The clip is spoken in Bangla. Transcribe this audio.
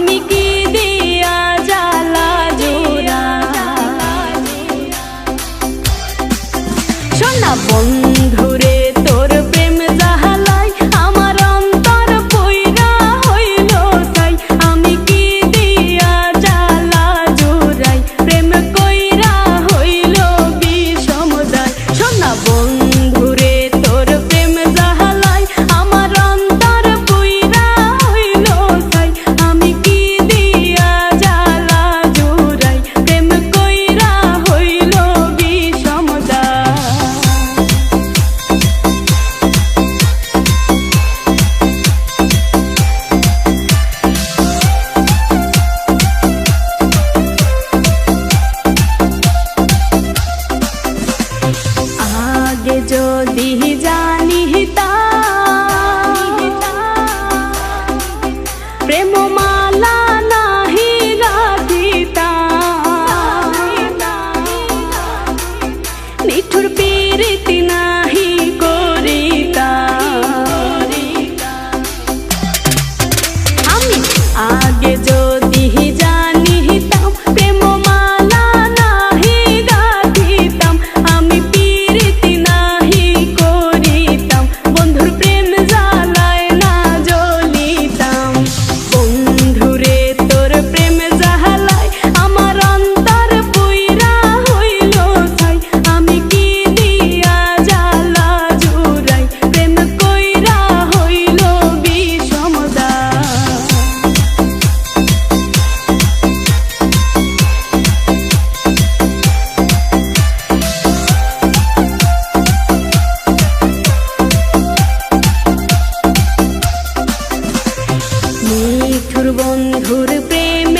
আমি কি দিয়া জ্বালা জোড়া সোনা বন্ধুরে তোর প্রেম জাহালাই আমার অন্তর পইরা হইল তাই আমি কি দিয়া জ্বালা জোড়াই প্রেম কইরা হইল বিষমদায় সোনা বন্ধুরে তোর প্রেম জাহালাই আমার অন্তর পইরা হইল তাই আমি কি দিয়া জ্বালা জোড়াই প্রেম কইরা হইল বিষমদায় আগে যদি জানিতাম প্রেম মালা নাহি গাঁথিতাম নিঠুর পীড়িতি নাহি করিতাম আমি আগে যদি জানিতাম প্রেম মালা নাহি গাঁথিতাম আমি পীড়িতি নাহি করিতাম বন্ধুর প্রেম জ্বালায় না জ্বলিতাম বন্ধুরে তোর প্রেম জ্বালায় আমার অন্তর পুইরা হইল ছাই আমি কি দিয়া জ্বালা জুড়াই প্রেম কইরা হইল বিষমদায় নিঠুর বন্ধুর প্রেমে